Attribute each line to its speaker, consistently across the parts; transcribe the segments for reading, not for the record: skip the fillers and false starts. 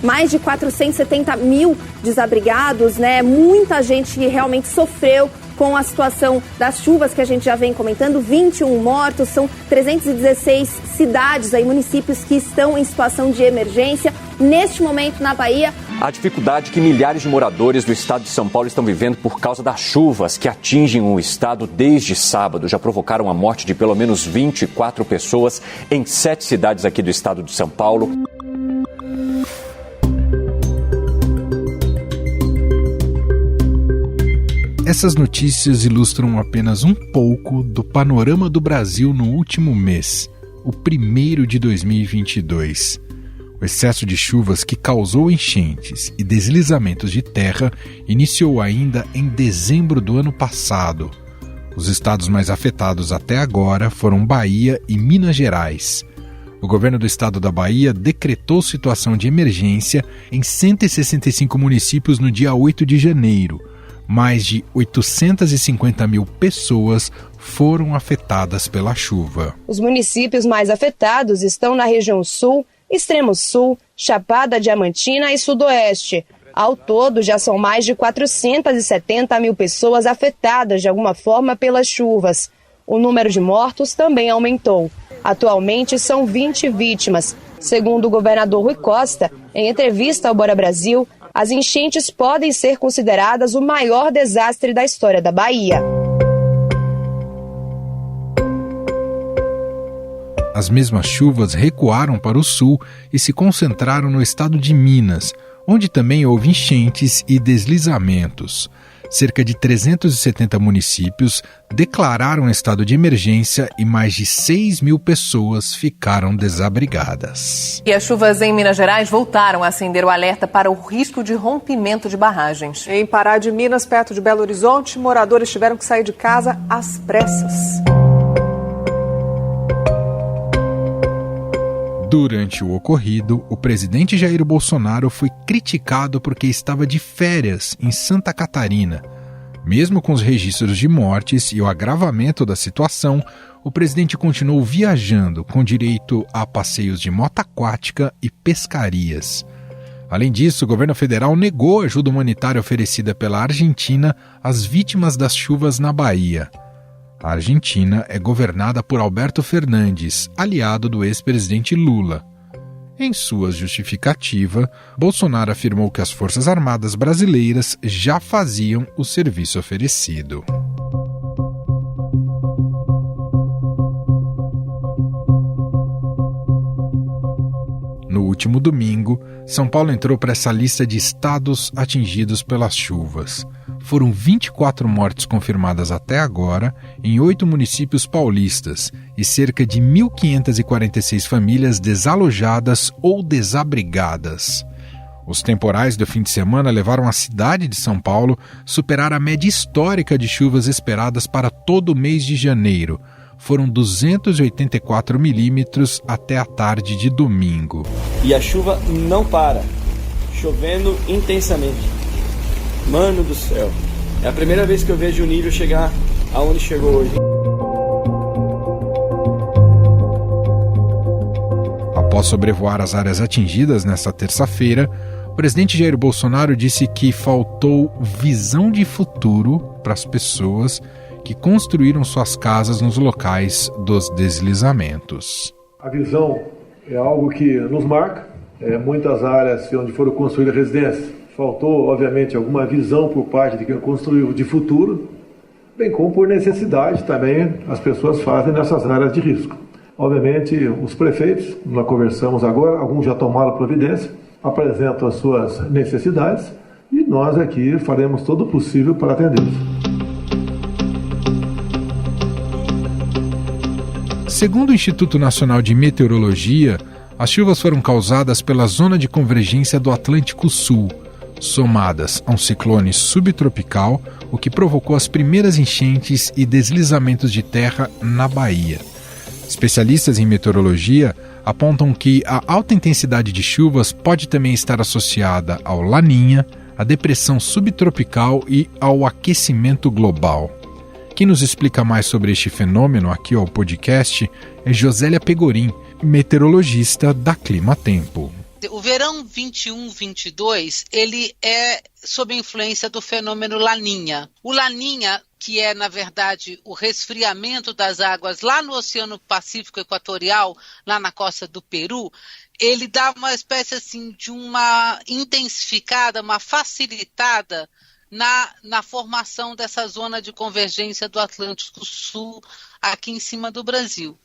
Speaker 1: mais de 470 mil desabrigados, né? Muita gente realmente sofreu com a situação das chuvas que a gente já vem comentando, 21 mortos, são 316 cidades, aí, municípios que estão em situação de emergência. Neste momento, na Bahia,
Speaker 2: a dificuldade que milhares de moradores do estado de São Paulo estão vivendo por causa das chuvas que atingem o estado desde sábado já provocaram a morte de pelo menos 24 pessoas em 7 cidades aqui do estado de São Paulo.
Speaker 3: Essas notícias ilustram apenas um pouco do panorama do Brasil no último mês, o primeiro de 2022. O excesso de chuvas que causou enchentes e deslizamentos de terra iniciou ainda em dezembro do ano passado. Os estados mais afetados até agora foram Bahia e Minas Gerais. O governo do estado da Bahia decretou situação de emergência em 165 municípios no dia 8 de janeiro. Mais de 850 mil pessoas foram afetadas pela chuva.
Speaker 4: Os municípios mais afetados estão na região sul, extremo sul, Chapada Diamantina e sudoeste. Ao todo, já são mais de 470 mil pessoas afetadas de alguma forma pelas chuvas. O número de mortos também aumentou. Atualmente, são 20 vítimas. Segundo o governador Rui Costa, em entrevista ao Bora Brasil, as enchentes podem ser consideradas o maior desastre da história da Bahia.
Speaker 3: As mesmas chuvas recuaram para o sul e se concentraram no estado de Minas, onde também houve enchentes e deslizamentos. Cerca de 370 municípios declararam estado de emergência e mais de 6 mil pessoas ficaram desabrigadas.
Speaker 5: E as chuvas em Minas Gerais voltaram a acender o alerta para o risco de rompimento de barragens.
Speaker 6: Em Pará de Minas, perto de Belo Horizonte, moradores tiveram que sair de casa às pressas.
Speaker 3: Durante o ocorrido, o presidente Jair Bolsonaro foi criticado porque estava de férias em Santa Catarina. Mesmo com os registros de mortes e o agravamento da situação, o presidente continuou viajando com direito a passeios de moto aquática e pescarias. Além disso, o governo federal negou ajuda humanitária oferecida pela Argentina às vítimas das chuvas na Bahia. A Argentina é governada por Alberto Fernandes, aliado do ex-presidente Lula. Em sua justificativa, Bolsonaro afirmou que as Forças Armadas brasileiras já faziam o serviço oferecido. No último domingo, São Paulo entrou para essa lista de estados atingidos pelas chuvas. Foram 24 mortes confirmadas até agora em 8 municípios paulistas e cerca de 1.546 famílias desalojadas ou desabrigadas. Os temporais do fim de semana levaram a cidade de São Paulo a superar a média histórica de chuvas esperadas para todo o mês de janeiro. Foram 284 milímetros até a tarde de domingo.
Speaker 7: E a chuva não para, chovendo intensamente. Mano do céu, é a primeira vez que eu vejo o nível chegar aonde chegou hoje.
Speaker 3: Após sobrevoar as áreas atingidas nesta terça-feira, o presidente Jair Bolsonaro disse que faltou visão de futuro para as pessoas que construíram suas casas nos locais dos deslizamentos.
Speaker 8: A visão é algo que nos marca. Muitas áreas onde foram construídas residências, faltou, obviamente, alguma visão por parte de quem construiu de futuro, bem como por necessidade também as pessoas fazem nessas áreas de risco. Obviamente, os prefeitos, nós conversamos agora, alguns já tomaram providência, apresentam as suas necessidades e nós aqui faremos todo o possível para atendê-los.
Speaker 3: Segundo o Instituto Nacional de Meteorologia, as chuvas foram causadas pela zona de convergência do Atlântico Sul, somadas a um ciclone subtropical, o que provocou as primeiras enchentes e deslizamentos de terra na Bahia. Especialistas em meteorologia apontam que a alta intensidade de chuvas pode também estar associada ao Laninha, à depressão subtropical e ao aquecimento global. Quem nos explica mais sobre este fenômeno aqui ao podcast é Josélia Pegorim, meteorologista da Clima Tempo.
Speaker 9: O verão 21-22, ele é sob a influência do fenômeno Laninha. O Laninha, que é, na verdade, o resfriamento das águas lá no Oceano Pacífico Equatorial, lá na costa do Peru, ele dá uma espécie assim, de uma intensificada, uma facilitada na formação dessa zona de convergência do Atlântico Sul aqui em cima do Brasil.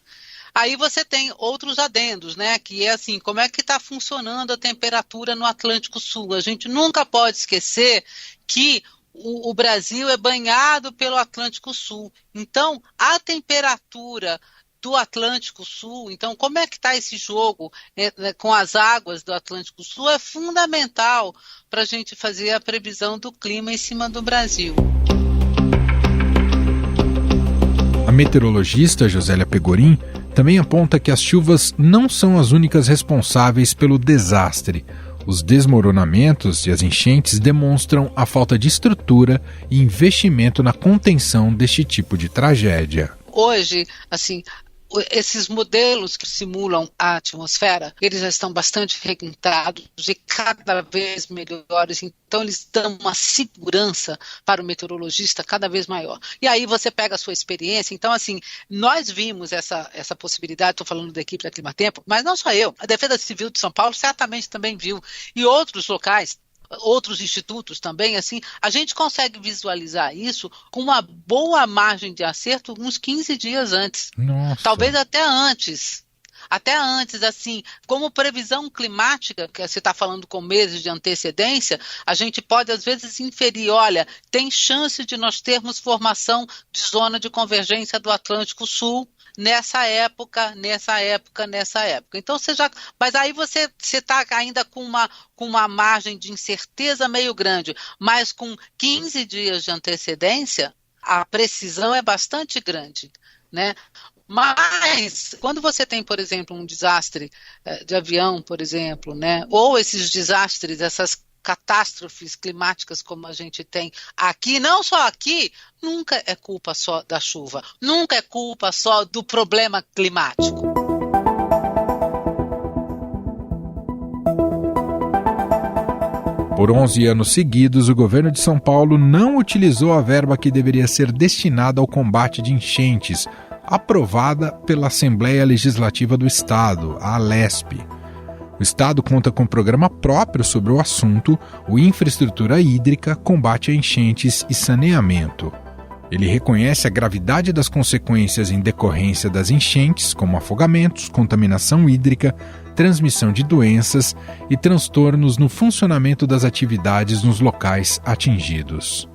Speaker 9: Aí você tem outros adendos, né? Que é assim, como é que está funcionando a temperatura no Atlântico Sul? A gente nunca pode esquecer que o Brasil é banhado pelo Atlântico Sul. Então, a temperatura do Atlântico Sul, então como é que está esse jogo com as águas do Atlântico Sul é fundamental para a gente fazer a previsão do clima em cima do Brasil.
Speaker 3: A meteorologista Josélia Pegorim também aponta que as chuvas não são as únicas responsáveis pelo desastre. Os desmoronamentos e as enchentes demonstram a falta de estrutura e investimento na contenção deste tipo de tragédia.
Speaker 9: Hoje, assim, esses modelos que simulam a atmosfera, eles já estão bastante requintados e cada vez melhores, então eles dão uma segurança para o meteorologista cada vez maior. E aí você pega a sua experiência, então assim, nós vimos essa possibilidade, estou falando da equipe da Climatempo, mas não só eu, a Defesa Civil de São Paulo certamente também viu, e outros locais, outros institutos também, assim, a gente consegue visualizar isso com uma boa margem de acerto uns 15 dias antes.
Speaker 3: Nossa.
Speaker 9: Talvez até antes, assim, como previsão climática, que você está falando com meses de antecedência, a gente pode às vezes inferir, olha, tem chance de nós termos formação de zona de convergência do Atlântico Sul, nessa época. Então mas aí você está ainda com uma margem de incerteza meio grande, mas com 15 dias de antecedência, a precisão é bastante grande, né? Mas quando você tem, por exemplo, um desastre de avião, por exemplo, né? Ou esses desastres, essas catástrofes climáticas como a gente tem aqui, não só aqui, nunca é culpa só da chuva, nunca é culpa só do problema climático.
Speaker 3: Por 11 anos seguidos, o governo de São Paulo não utilizou a verba que deveria ser destinada ao combate de enchentes, aprovada pela Assembleia Legislativa do Estado, a ALESP. O Estado conta com um programa próprio sobre o assunto, o Infraestrutura Hídrica, Combate a Enchentes e Saneamento. Ele reconhece a gravidade das consequências em decorrência das enchentes, como afogamentos, contaminação hídrica, transmissão de doenças e transtornos no funcionamento das atividades nos locais atingidos.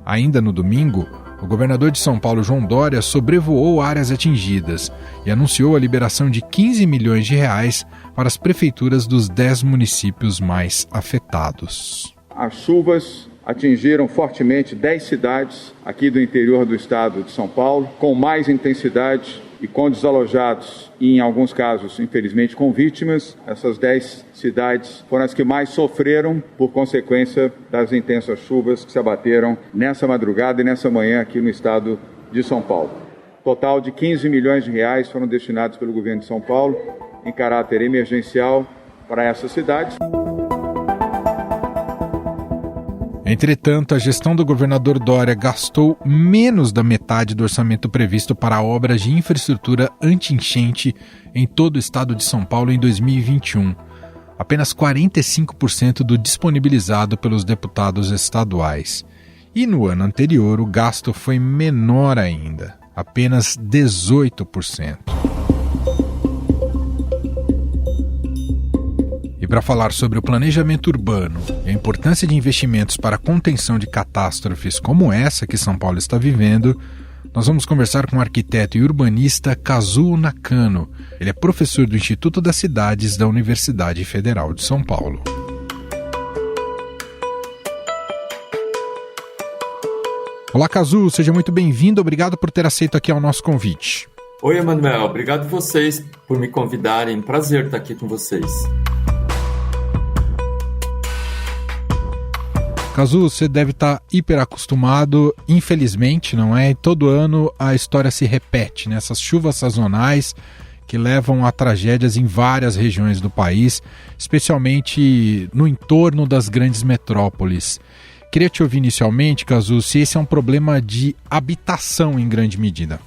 Speaker 3: Ainda no domingo, o governador de São Paulo, João Dória, sobrevoou áreas atingidas e anunciou a liberação de 15 milhões de reais para as prefeituras dos 10 municípios mais afetados.
Speaker 10: As chuvas atingiram fortemente 10 cidades aqui do interior do estado de São Paulo, com mais intensidade e com desalojados e, em alguns casos, infelizmente, com vítimas. Essas 10 cidades foram as que mais sofreram por consequência das intensas chuvas que se abateram nessa madrugada e nessa manhã aqui no estado de São Paulo. Total de 15 milhões de reais foram destinados pelo governo de São Paulo em caráter emergencial para essas cidades.
Speaker 3: Entretanto, a gestão do governador Dória gastou menos da metade do orçamento previsto para obras de infraestrutura anti-enchente em todo o estado de São Paulo em 2021. Apenas 45% do disponibilizado pelos deputados estaduais. E no ano anterior, o gasto foi menor ainda, apenas 18%. E para falar sobre o planejamento urbano e a importância de investimentos para a contenção de catástrofes como essa que São Paulo está vivendo, nós vamos conversar com o arquiteto e urbanista Kazuo Nakano. Ele é professor do Instituto das Cidades da Universidade Federal de São Paulo. Olá, Kazuo, seja muito bem-vindo. Obrigado por ter aceito aqui ao nosso convite.
Speaker 11: Oi, Emanuel. Obrigado a vocês por me convidarem. Prazer estar aqui com vocês.
Speaker 3: Kazuo, você deve estar hiper acostumado, infelizmente, não é? Todo ano a história se repete, né? Essas chuvas sazonais que levam a tragédias em várias regiões do país, especialmente no entorno das grandes metrópoles. Queria te ouvir inicialmente, Cazu, se esse é um problema de habitação em grande medida.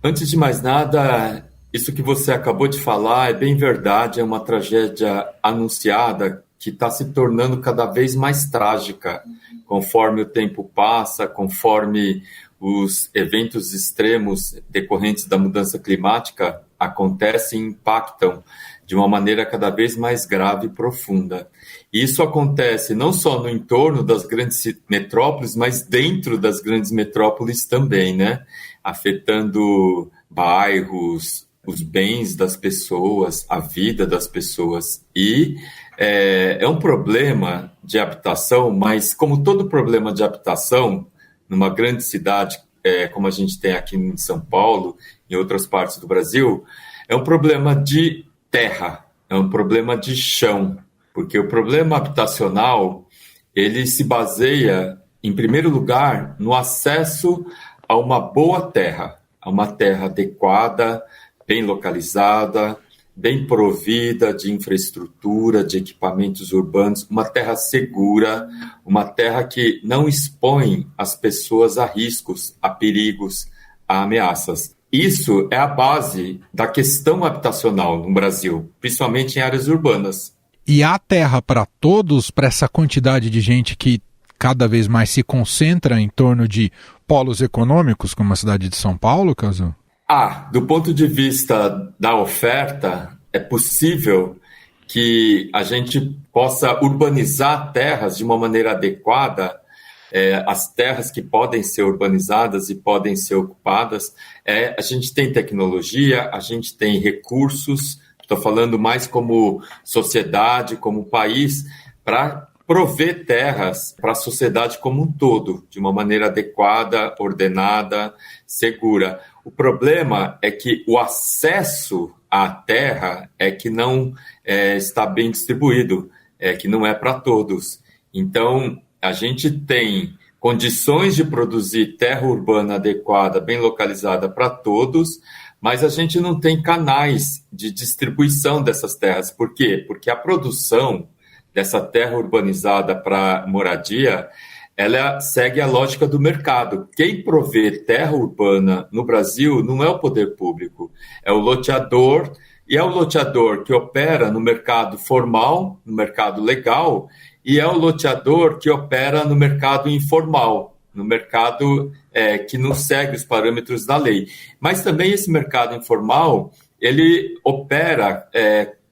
Speaker 11: Antes de mais nada, isso que você acabou de falar é bem verdade, é uma tragédia anunciada que está se tornando cada vez mais trágica, conforme o tempo passa, conforme os eventos extremos decorrentes da mudança climática acontecem e impactam de uma maneira cada vez mais grave e profunda. E isso acontece não só no entorno das grandes metrópoles, mas dentro das grandes metrópoles também, né? Afetando bairros, os bens das pessoas, a vida das pessoas. E é um problema de habitação, mas como todo problema de habitação, numa grande cidade, como a gente tem aqui em São Paulo, em outras partes do Brasil, é um problema de terra, é um problema de chão, porque o problema habitacional, ele se baseia, em primeiro lugar, no acesso a uma boa terra, a uma terra adequada, bem localizada, bem provida de infraestrutura, de equipamentos urbanos, uma terra segura, uma terra que não expõe as pessoas a riscos, a perigos, a ameaças. Isso é a base da questão habitacional no Brasil, principalmente em áreas urbanas.
Speaker 3: E há terra para todos, para essa quantidade de gente que cada vez mais se concentra em torno de polos econômicos, como a cidade de São Paulo, Cazu?
Speaker 11: Do ponto de vista da oferta, é possível que a gente possa urbanizar terras de uma maneira adequada, as terras que podem ser urbanizadas e podem ser ocupadas. A gente tem tecnologia, a gente tem recursos, estou falando mais como sociedade, como país, para prover terras para a sociedade como um todo, de uma maneira adequada, ordenada, segura. O problema é que o acesso à terra é que não está bem distribuído, que não é para todos. Então, a gente tem condições de produzir terra urbana adequada, bem localizada para todos, mas a gente não tem canais de distribuição dessas terras. Por quê? Porque a produção dessa terra urbanizada para moradia, ela segue a lógica do mercado. Quem provê terra urbana no Brasil não é o poder público, é o loteador, e é o loteador que opera no mercado formal, no mercado legal, e é o loteador que opera no mercado informal, no mercado que não segue os parâmetros da lei. Mas também esse mercado informal, ele opera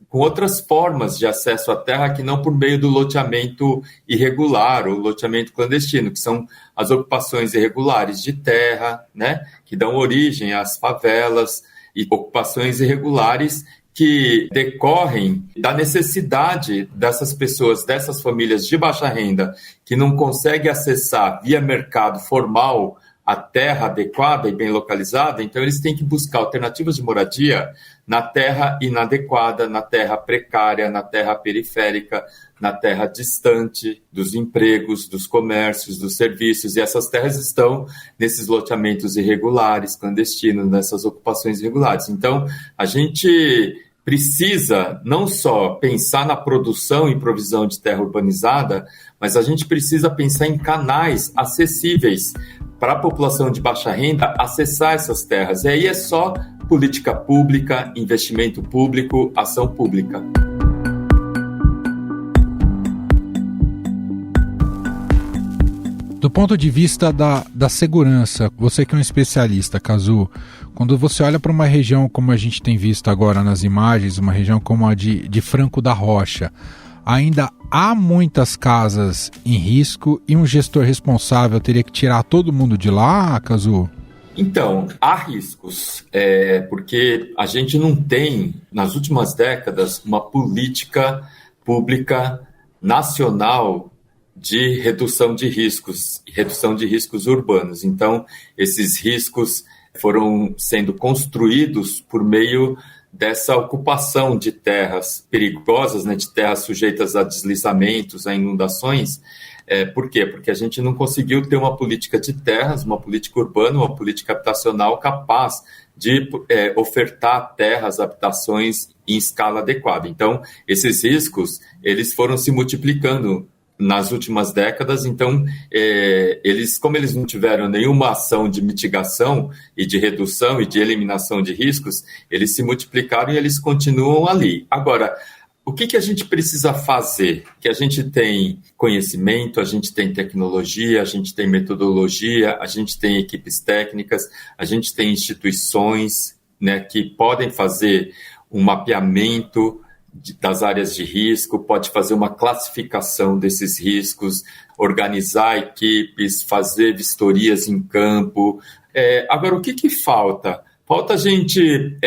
Speaker 11: com outras formas de acesso à terra que não por meio do loteamento irregular ou loteamento clandestino, que são as ocupações irregulares de terra, né, que dão origem às favelas, e ocupações irregulares que decorrem da necessidade dessas pessoas, dessas famílias de baixa renda, que não conseguem acessar via mercado formal a terra adequada e bem localizada, então eles têm que buscar alternativas de moradia na terra inadequada, na terra precária, na terra periférica, na terra distante dos empregos, dos comércios, dos serviços, e essas terras estão nesses loteamentos irregulares, clandestinos, nessas ocupações irregulares. Então, a gente precisa não só pensar na produção e provisão de terra urbanizada, mas a gente precisa pensar em canais acessíveis para a população de baixa renda acessar essas terras. E aí é só política pública, investimento público, ação pública.
Speaker 3: Do ponto de vista da segurança, você que é um especialista, Cazu, quando você olha para uma região como a gente tem visto agora nas imagens, uma região como a de Franco da Rocha, ainda há muitas casas em risco e um gestor responsável teria que tirar todo mundo de lá, Cazu?
Speaker 11: Então, há riscos, porque a gente não tem, nas últimas décadas, uma política pública nacional de redução de riscos urbanos. Então, esses riscos foram sendo construídos por meio dessa ocupação de terras perigosas, né, de terras sujeitas a deslizamentos, a inundações. Por quê? Porque a gente não conseguiu ter uma política de terras, uma política urbana, uma política habitacional capaz de ofertar terras, habitações em escala adequada. Então, esses riscos, eles foram se multiplicando nas últimas décadas. Então, como eles não tiveram nenhuma ação de mitigação e de redução e de eliminação de riscos, eles se multiplicaram e eles continuam ali. Agora, o que a gente precisa fazer? Que a gente tem conhecimento, a gente tem tecnologia, a gente tem metodologia, a gente tem equipes técnicas, a gente tem instituições, né, que podem fazer um mapeamento das áreas de risco, pode fazer uma classificação desses riscos, organizar equipes, fazer vistorias em campo. Agora, o que falta? Falta a gente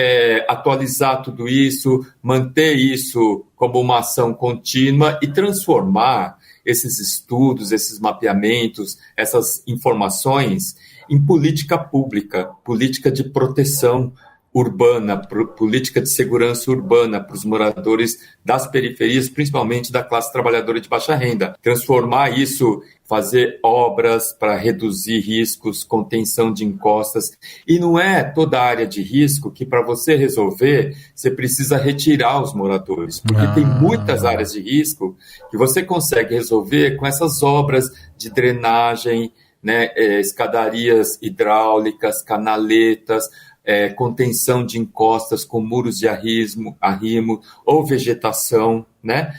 Speaker 11: atualizar tudo isso, manter isso como uma ação contínua e transformar esses estudos, esses mapeamentos, essas informações em política pública, política de proteção urbana, política de segurança urbana para os moradores das periferias, principalmente da classe trabalhadora de baixa renda. Transformar isso, fazer obras para reduzir riscos, contenção de encostas. E não é toda a área de risco que, para você resolver, você precisa retirar os moradores, porque tem muitas áreas de risco que você consegue resolver com essas obras de drenagem, né, escadarias hidráulicas, canaletas, contenção de encostas com muros de arrimo ou vegetação, né?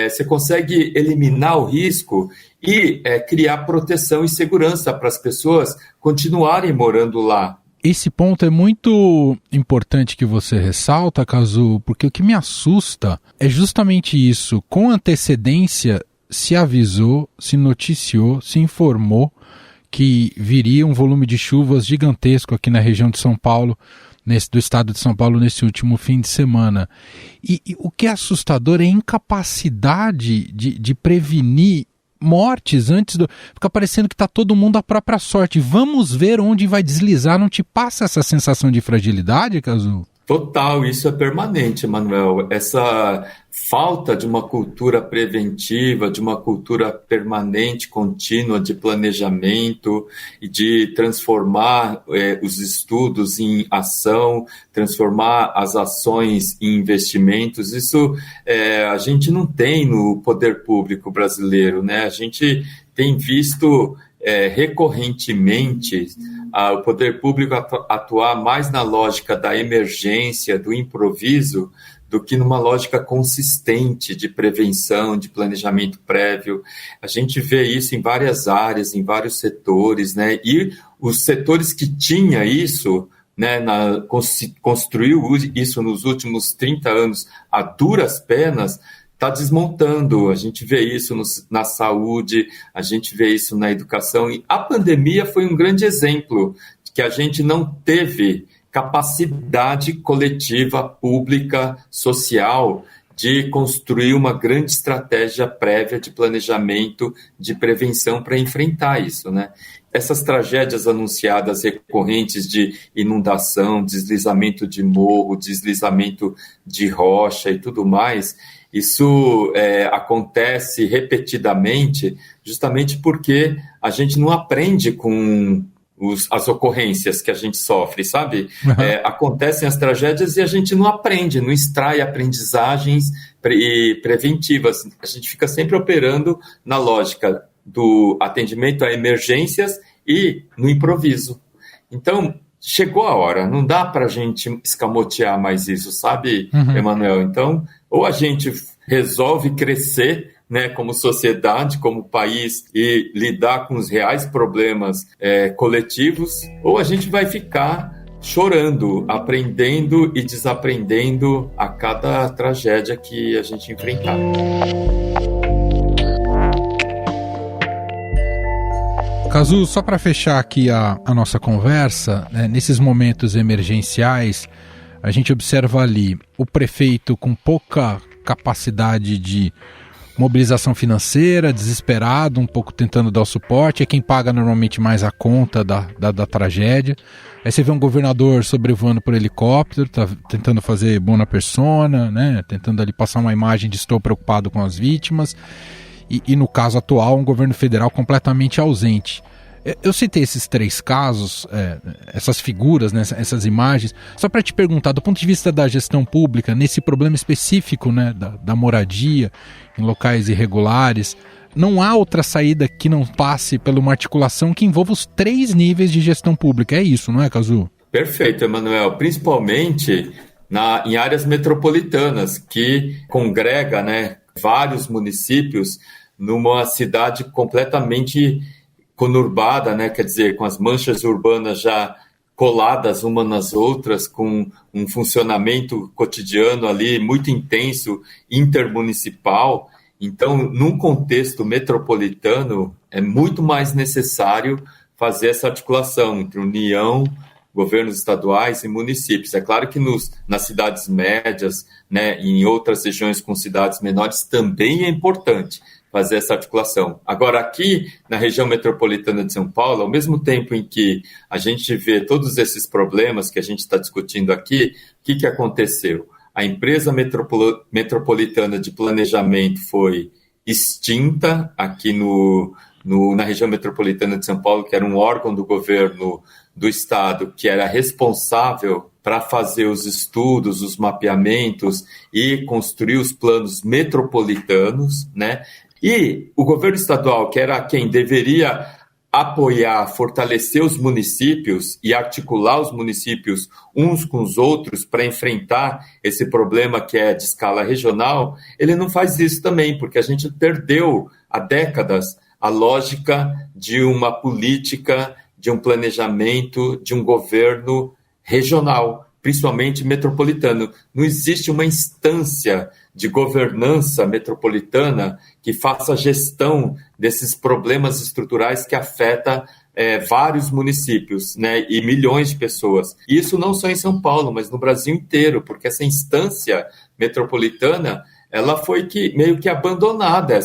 Speaker 11: Você consegue eliminar o risco e criar proteção e segurança para as pessoas continuarem morando lá.
Speaker 3: Esse ponto é muito importante que você ressalta, Cazu, porque o que me assusta é justamente isso. Com antecedência se avisou, se noticiou, se informou que viria um volume de chuvas gigantesco aqui na região de São Paulo, do estado de São Paulo, nesse último fim de semana. E o que é assustador é a incapacidade de prevenir mortes antes do... Fica parecendo que está todo mundo à própria sorte. Vamos ver onde vai deslizar. Não te passa essa sensação de fragilidade, Cazu?
Speaker 11: Total, isso é permanente, Manuel. Essa falta de uma cultura preventiva, de uma cultura permanente, contínua de planejamento e de transformar os estudos em ação, transformar as ações em investimentos, isso a gente não tem no poder público brasileiro, né? A gente tem visto recorrentemente o poder público atuar mais na lógica da emergência, do improviso, do que numa lógica consistente de prevenção, de planejamento prévio. A gente vê isso em várias áreas, em vários setores, né? E os setores que tinha isso, né, construiu isso nos últimos 30 anos a duras penas, está desmontando. A gente vê isso na saúde, a gente vê isso na educação. E a pandemia foi um grande exemplo de que a gente não teve capacidade coletiva, pública, social, de construir uma grande estratégia prévia de planejamento, de prevenção para enfrentar isso, né? Essas tragédias anunciadas recorrentes de inundação, deslizamento de morro, deslizamento de rocha e tudo mais, isso acontece repetidamente justamente porque a gente não aprende com as ocorrências que a gente sofre, sabe? Uhum. Acontecem as tragédias e a gente não aprende, não extrai aprendizagens preventivas. A gente fica sempre operando na lógica do atendimento a emergências e no improviso. Então, chegou a hora, não dá para a gente escamotear mais isso, sabe, Emanuel? Então, ou a gente resolve crescer, né, como sociedade, como país, e lidar com os reais problemas coletivos, ou a gente vai ficar chorando, aprendendo e desaprendendo a cada tragédia que a gente enfrentar.
Speaker 3: Cazu, só para fechar aqui a nossa conversa, né, nesses momentos emergenciais, a gente observa ali o prefeito com pouca capacidade de mobilização financeira, desesperado, um pouco tentando dar o suporte, é quem paga normalmente mais a conta da tragédia. Aí você vê um governador sobrevoando por helicóptero, tá tentando fazer bona persona, né, tentando ali passar uma imagem de estou preocupado com as vítimas. E no caso atual, um governo federal completamente ausente. Eu citei esses 3 casos, essas figuras, né, essas imagens, só para te perguntar, do ponto de vista da gestão pública, nesse problema específico, né, da moradia em locais irregulares, não há outra saída que não passe por uma articulação que envolva os 3 níveis de gestão pública. É isso, não é, Cazu?
Speaker 11: Perfeito, Emanuel. Principalmente em áreas metropolitanas, que congrega, né, vários municípios numa cidade completamente conurbada, né, quer dizer, com as manchas urbanas já coladas umas nas outras, com um funcionamento cotidiano ali muito intenso, intermunicipal. Então, num contexto metropolitano, é muito mais necessário fazer essa articulação entre União, governos estaduais e municípios. É claro que nas cidades médias, né, e em outras regiões com cidades menores, também é importante fazer essa articulação. Agora, aqui na região metropolitana de São Paulo, ao mesmo tempo em que a gente vê todos esses problemas que a gente está discutindo aqui, o que aconteceu? A empresa metropolitana de planejamento foi extinta aqui na região metropolitana de São Paulo, que era um órgão do governo do estado que era responsável para fazer os estudos, os mapeamentos e construir os planos metropolitanos, né? E o governo estadual, que era quem deveria apoiar, fortalecer os municípios e articular os municípios uns com os outros para enfrentar esse problema que é de escala regional, ele não faz isso também, porque a gente perdeu há décadas a lógica de uma política, de um planejamento, de um governo regional, principalmente metropolitano. Não existe uma instância de governança metropolitana que faça gestão desses problemas estruturais que afetam vários municípios, né, e milhões de pessoas. Isso não só em São Paulo, mas no Brasil inteiro, porque essa instância metropolitana ela foi meio que abandonada.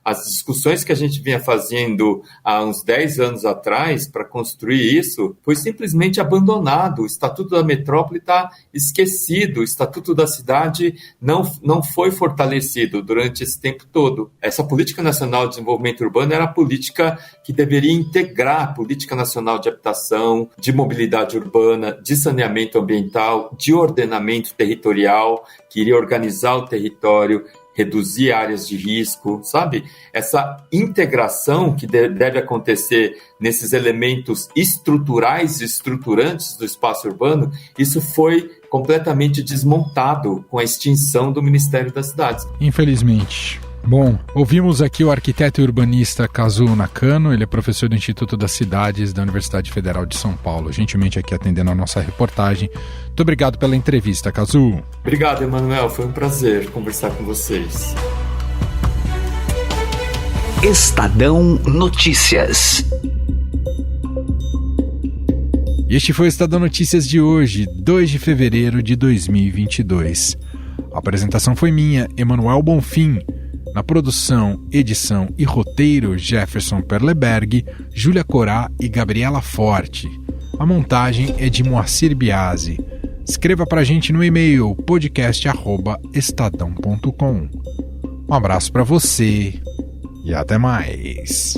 Speaker 11: As discussões que a gente vinha fazendo há uns 10 anos atrás para construir isso, foi simplesmente abandonado. O Estatuto da Metrópole está esquecido, o Estatuto da Cidade não foi fortalecido durante esse tempo todo. Essa Política Nacional de Desenvolvimento Urbano era a política que deveria integrar a Política Nacional de Habitação, de Mobilidade Urbana, de Saneamento Ambiental, de Ordenamento Territorial, que iria organizar o território, reduzir áreas de risco, sabe? Essa integração que deve acontecer nesses elementos estruturais e estruturantes do espaço urbano, isso foi completamente desmontado com a extinção do Ministério das Cidades.
Speaker 3: Infelizmente. Bom, ouvimos aqui o arquiteto e urbanista Kazuo Nakano, ele é professor do Instituto das Cidades da Universidade Federal de São Paulo, gentilmente aqui atendendo a nossa reportagem. Muito obrigado pela entrevista, Kazuo.
Speaker 11: Obrigado, Emanuel, foi um prazer conversar com vocês.
Speaker 12: Estadão Notícias.
Speaker 3: E este foi o Estadão Notícias de hoje, 2 de fevereiro de 2022. A apresentação foi minha, Emanuel Bonfim. Na produção, edição e roteiro, Jefferson Perleberg, Júlia Corá e Gabriela Forte. A montagem é de Moacir Biasi. Escreva pra gente no e-mail podcast@estadão.com. Um abraço pra você e até mais.